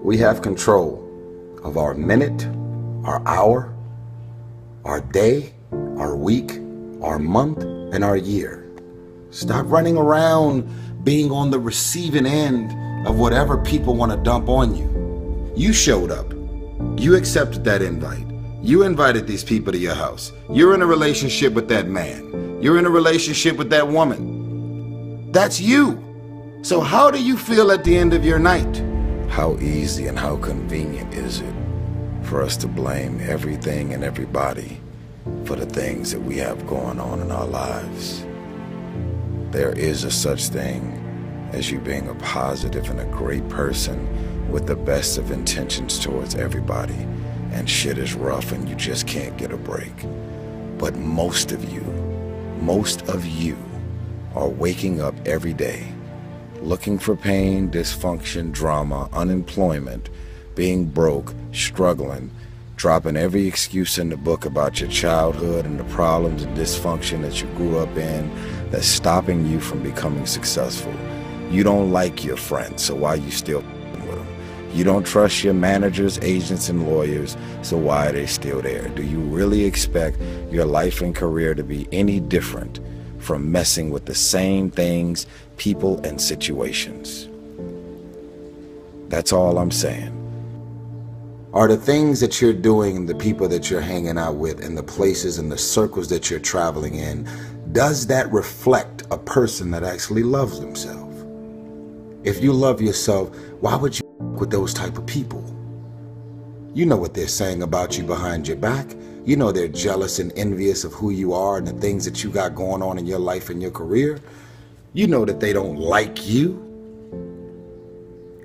We have control of our minute, our hour, our day, our week, our month, and our year. Stop running around being on the receiving end of whatever people want to dump on you. You showed up. You accepted that invite. You invited these people to your house. You're in a relationship with that man. You're in a relationship with that woman. That's you. So how do you feel at the end of your night? How easy and how convenient is it for us to blame everything and everybody for the things that we have going on in our lives? There is a such thing as you being a positive and a great person with the best of intentions towards everybody, and shit is rough and you just can't get a break. But most of you are waking up every day looking for pain, dysfunction, drama, unemployment, being broke, struggling, dropping every excuse in the book about your childhood and the problems and dysfunction that you grew up in that's stopping you from becoming successful. You don't like your friends, so why are you still with them? You don't trust your managers, agents, and lawyers, so why are they still there? Do you really expect your life and career to be any different from messing with the same things, people, and situations? That's all I'm saying. Are the things that you're doing and the people that you're hanging out with and the places and the circles that you're traveling in, does that reflect a person that actually loves themselves? If you love yourself, why would you with those type of people? You know what they're saying about you behind your back. You know they're jealous and envious of who you are and the things that you got going on in your life and your career. You know that they don't like you.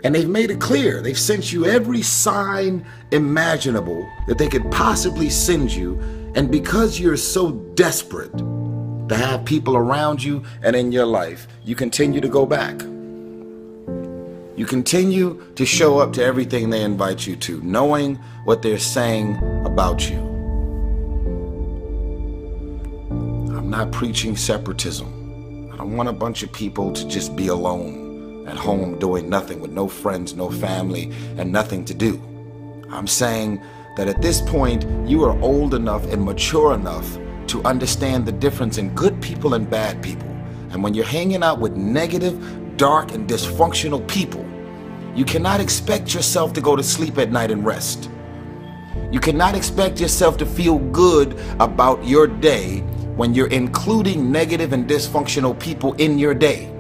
And they've made it clear. They've sent you every sign imaginable that they could possibly send you. And because you're so desperate to have people around you and in your life, you continue to go back. You continue to show up to everything they invite you to, knowing what they're saying about you. I'm not preaching separatism. I don't want a bunch of people to just be alone at home doing nothing with no friends, no family, and nothing to do. I'm saying that at this point, you are old enough and mature enough to understand the difference in good people and bad people. And when you're hanging out with negative, dark, and dysfunctional people, you cannot expect yourself to go to sleep at night and rest. You cannot expect yourself to feel good about your day when you're including negative and dysfunctional people in your day.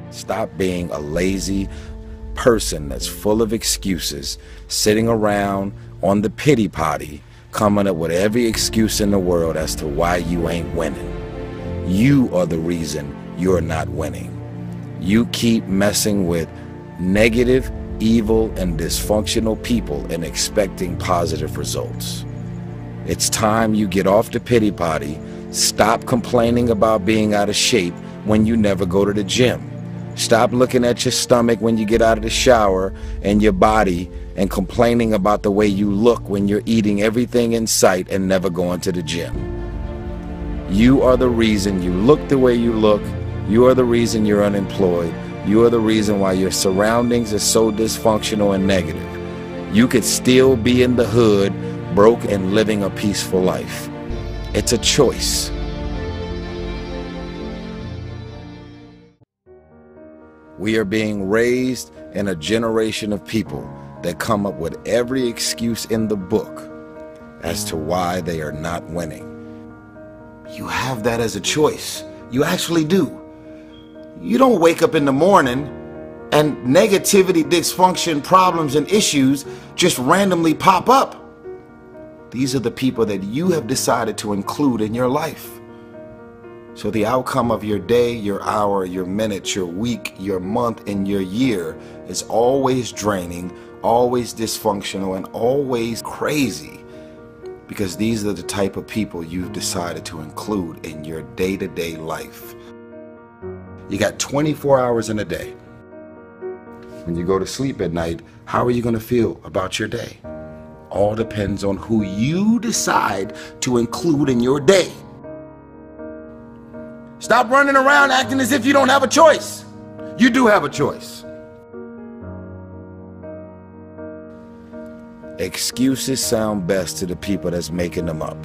Stop being a lazy person that's full of excuses, sitting around on the pity potty, coming up with every excuse in the world as to why you ain't winning. You are the reason you're not winning. You keep messing with negative, evil, and dysfunctional people and expecting positive results. It's time you get off the pity potty. Stop complaining about being out of shape when you never go to the gym. Stop looking at your stomach when you get out of the shower and your body and complaining about the way you look when you're eating everything in sight and never going to the gym. You are the reason you look the way you look. You are the reason you're unemployed. You are the reason why your surroundings are so dysfunctional and negative. You could still be in the hood, broke and living a peaceful life. It's a choice. We are being raised in a generation of people that come up with every excuse in the book as to why they are not winning. You have that as a choice. You actually do. You don't wake up in the morning and negativity, dysfunction, problems, and issues just randomly pop up. These are the people that you have decided to include in your life. So the outcome of your day, your hour, your minute, your week, your month, and your year is always draining, always dysfunctional, and always crazy. Because these are the type of people you've decided to include in your day-to-day life. You got 24 hours in a day. When you go to sleep at night, how are you going to feel about your day? All depends on who you decide to include in your day. Stop running around acting as if you don't have a choice. You do have a choice. Excuses sound best to the people that's making them up.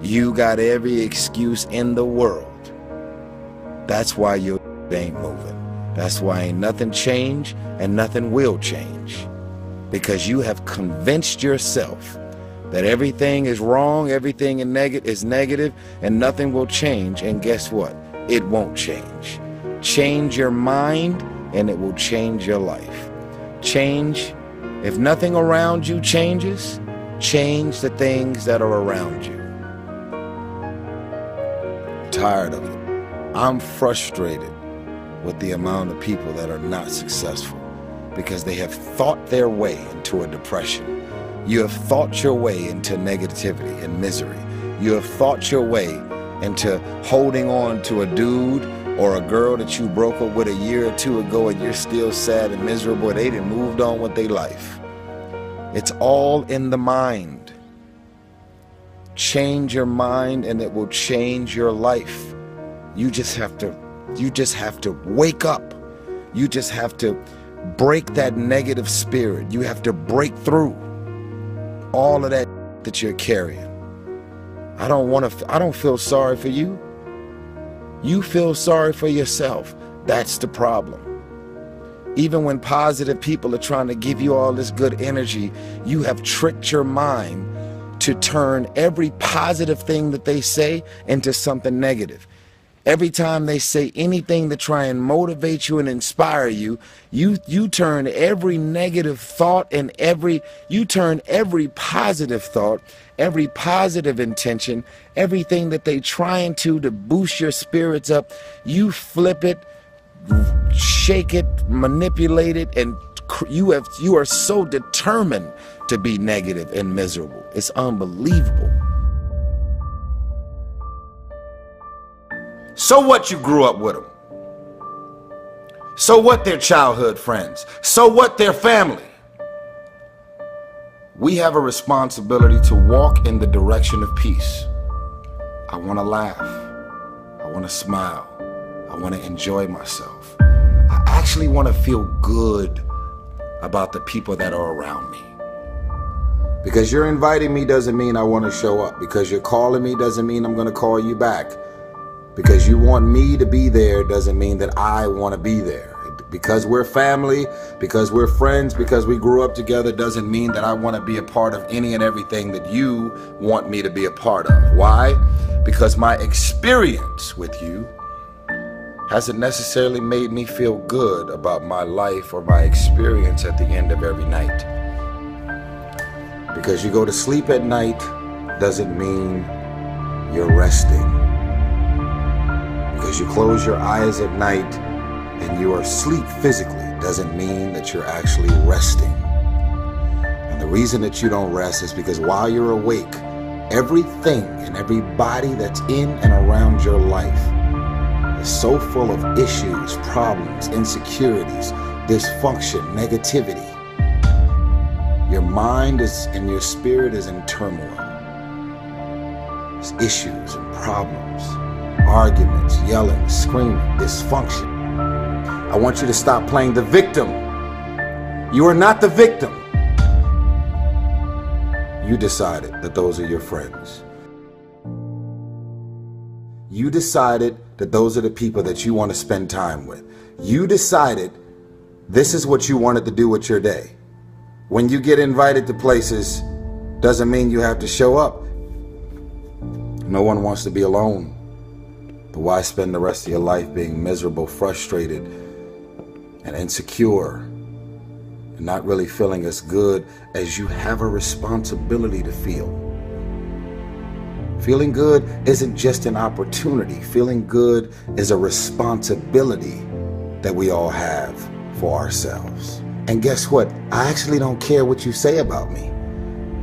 You got every excuse in the world. That's why your ain't moving. That's why ain't nothing changed and nothing will change. Because you have convinced yourself that everything is wrong, everything is negative, and nothing will change. And guess what? It won't change. Change your mind and it will change your life. Change. If nothing around you changes, change the things that are around you. I'm tired of it. I'm frustrated with the amount of people that are not successful because they have thought their way into a depression. You have thought your way into negativity and misery. You have thought your way into holding on to a dude or a girl that you broke up with a year or two ago and you're still sad and miserable. They done moved on with their life. It's all in the mind. Change your mind and it will change your life. You just have to wake up. You just have to break that negative spirit. You have to break through all of that you're carrying. I don't feel sorry for you. You feel sorry for yourself. That's the problem. Even when positive people are trying to give you all this good energy, you have tricked your mind to turn every positive thing that they say into something negative. Every time they say anything to try and motivate you and inspire you, you turn every negative thought and you turn every positive thought, every positive intention, everything that they trying to boost your spirits up, you flip it, shake it, manipulate it, and you are so determined to be negative and miserable. It's unbelievable. So what you grew up with them? So what their childhood friends? So what their family? We have a responsibility to walk in the direction of peace. I want to laugh. I want to smile. I want to enjoy myself. I actually want to feel good about the people that are around me. Because you're inviting me doesn't mean I want to show up. Because you're calling me doesn't mean I'm going to call you back. Because you want me to be there doesn't mean that I want to be there. Because we're family, because we're friends, because we grew up together doesn't mean that I want to be a part of any and everything that you want me to be a part of. Why? Because my experience with you hasn't necessarily made me feel good about my life or my experience at the end of every night. Because you go to sleep at night doesn't mean you're resting. Because you close your eyes at night and you are asleep physically doesn't mean that you're actually resting. And the reason that you don't rest is because while you're awake, everything and everybody that's in and around your life is so full of issues, problems, insecurities, dysfunction, negativity. Your mind and your spirit is in turmoil. There's issues and problems, arguments, yelling, screaming, dysfunction. I want you to stop playing the victim. You are not the victim. You decided that those are your friends. You decided that those are the people that you want to spend time with. You decided this is what you wanted to do with your day. When you get invited to places, doesn't mean you have to show up. No one wants to be alone. But why spend the rest of your life being miserable, frustrated, and insecure, and not really feeling as good as you have a responsibility to feel? Feeling good isn't just an opportunity. Feeling good is a responsibility that we all have for ourselves. And guess what? I actually don't care what you say about me.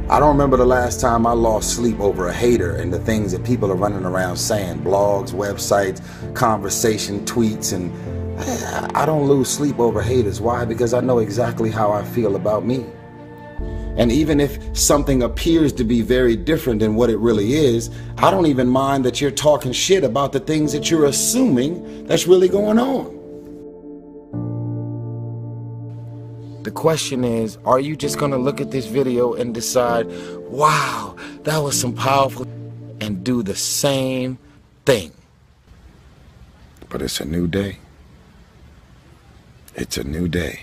I don't remember the last time I lost sleep over a hater and the things that people are running around saying, blogs, websites, conversation, tweets, and I don't lose sleep over haters. Why? Because I know exactly how I feel about me. And even if something appears to be very different than what it really is, I don't even mind that you're talking shit about the things that you're assuming that's really going on. The question is, are you just gonna look at this video and decide, wow, that was some powerful, and do the same thing? But it's a new day. It's a new day.